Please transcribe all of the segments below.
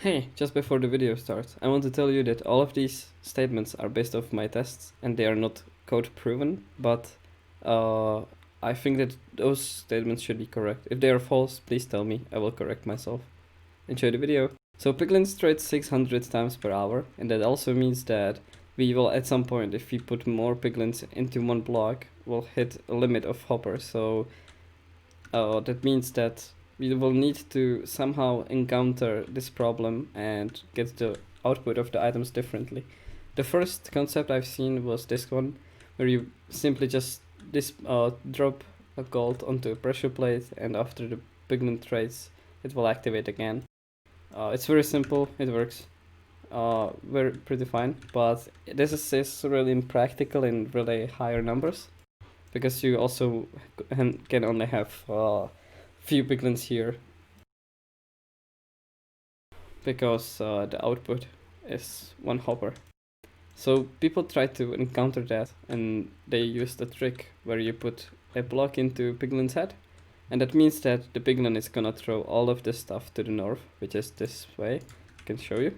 Hey, just before the video starts, I want to tell you that all of these statements are based off my tests and they are not code proven, but I think that those statements should be correct. If they are false, please tell me, I will correct myself. Enjoy the video. So piglins trade 600 times per hour, and that also means that we will at some point, if we put more piglins into one block, will hit a limit of hoppers. So that means that we will need to somehow encounter this problem and get the output of the items differently. The first concept I've seen was this one, where you simply just drop a gold onto a pressure plate, and after the piglin trades, it will activate again. It's very simple, it works very pretty fine, but this is really impractical in really higher numbers, because you also can only have few piglins here, because the output is one hopper. So people try to encounter that, and they use the trick where you put a block into piglin's head, and that means that the piglin is gonna throw all of this stuff to the north, which is this way. I can show you.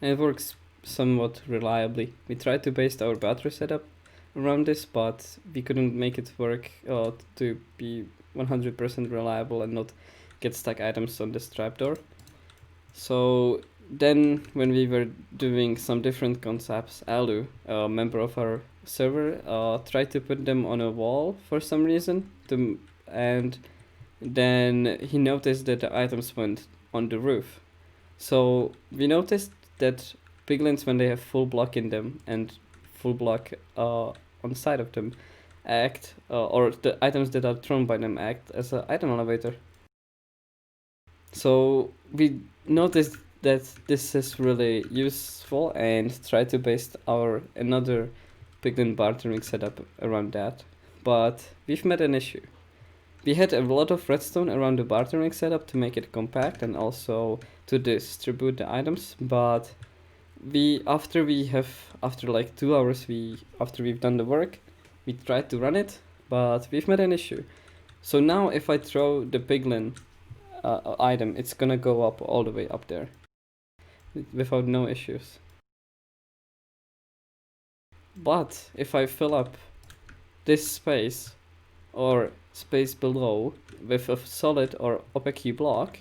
And it works somewhat reliably. We tried to base our battery setup around this, but we couldn't make it work to be 100% reliable and not get stuck items on this trapdoor. So then when we were doing some different concepts, Alu, a member of our server, tried to put them on a wall for some reason, and then he noticed that the items went on the roof. So we noticed that piglins, when they have full block in them and full block on the side of them, act, or the items that are thrown by them act as an item elevator. So we noticed that this is really useful and tried to base our another piglin bartering setup around that, but we've met an issue. We had a lot of redstone around the bartering setup to make it compact and also to distribute the items, but after like 2 hours after we've done the work, we tried to run it, but we've met an issue. So now if I throw the piglin item, it's gonna go up all the way up there without no issues. But if I fill up this space or space below with a solid or opaque block,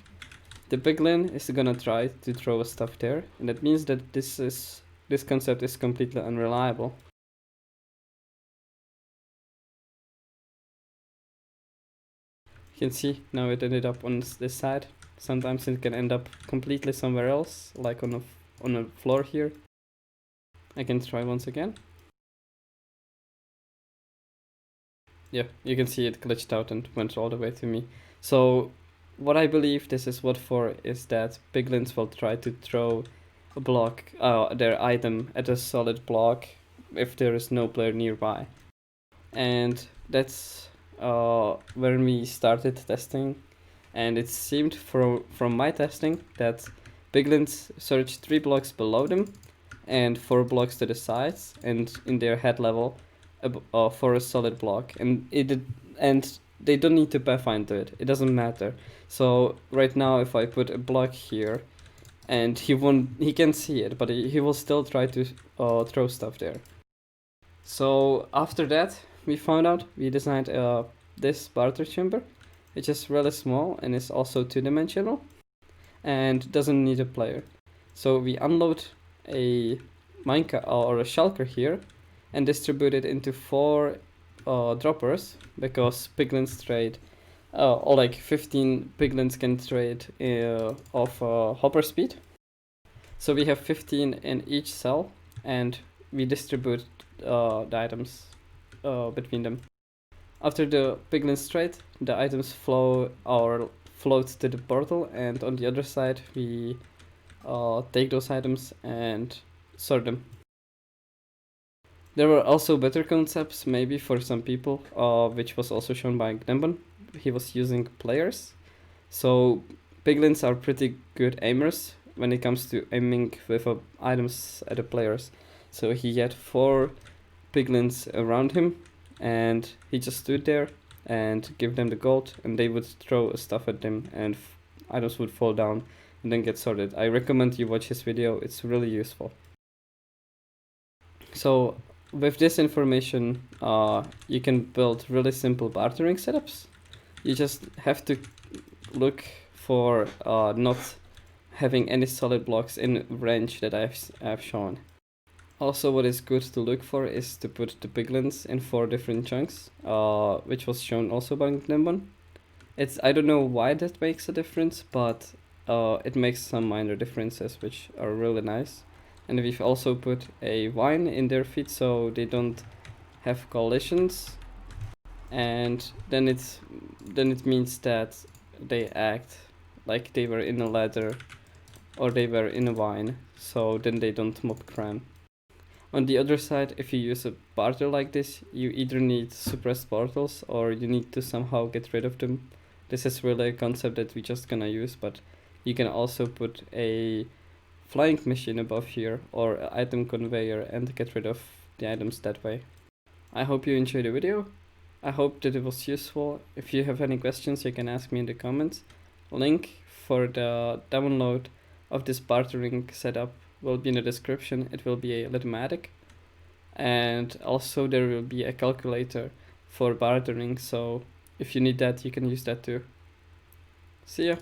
the piglin is gonna try to throw stuff there, and that means that this concept is completely unreliable. You can see now it ended up on this side. Sometimes it can end up completely somewhere else, like on a floor here. I can try once again. Yeah, you can see it glitched out and went all the way to me. So what I believe this is what for is that piglins will try to throw a block, their item at a solid block if there is no player nearby. And that's when we started testing, and it seemed from my testing that piglins search 3 blocks below them and 4 blocks to the sides and in their head level for a solid block, and they don't need to pathfind to it. It doesn't matter. So right now, if I put a block here, and he can see it, but he will still try to throw stuff there. So after that, we designed this barter chamber, which is really small and is also 2-dimensional and doesn't need a player. So we unload a minecart or a shulker here and distribute it into 4 droppers, because piglins trade, or like 15 piglins can trade of hopper speed. So we have 15 in each cell, and we distribute the items between them. After the piglins trade, the items float to the portal, and on the other side we take those items and sort them. There were also better concepts maybe for some people, which was also shown by Gnembon. He was using players. So piglins are pretty good aimers when it comes to aiming with items at the players. So he had 4 piglins around him, and he just stood there and give them the gold, and they would throw stuff at them, and items would fall down and then get sorted. I recommend you watch his video, it's really useful. So with this information, you can build really simple bartering setups. You just have to look for not having any solid blocks in range that I've shown. Also, what is good to look for is to put the piglins in 4 different chunks, which was shown also by Nimbon. I don't know why that makes a difference, but it makes some minor differences, which are really nice. And we've also put a vine in their feet so they don't have collisions, and then it means that they act like they were in a ladder or they were in a vine, so then they don't mob cram. On the other side, if you use a barter like this, you either need suppressed portals or you need to somehow get rid of them. This is really a concept that we're just gonna use, but you can also put a flying machine above here or item conveyor and get rid of the items that way. I hope you enjoyed the video. I hope that it was useful. If you have any questions, you can ask me in the comments. Link for the download of this bartering setup will be in the description. It will be a Litmatic, and also there will be a calculator for bartering, so if you need that, you can use that too. See ya!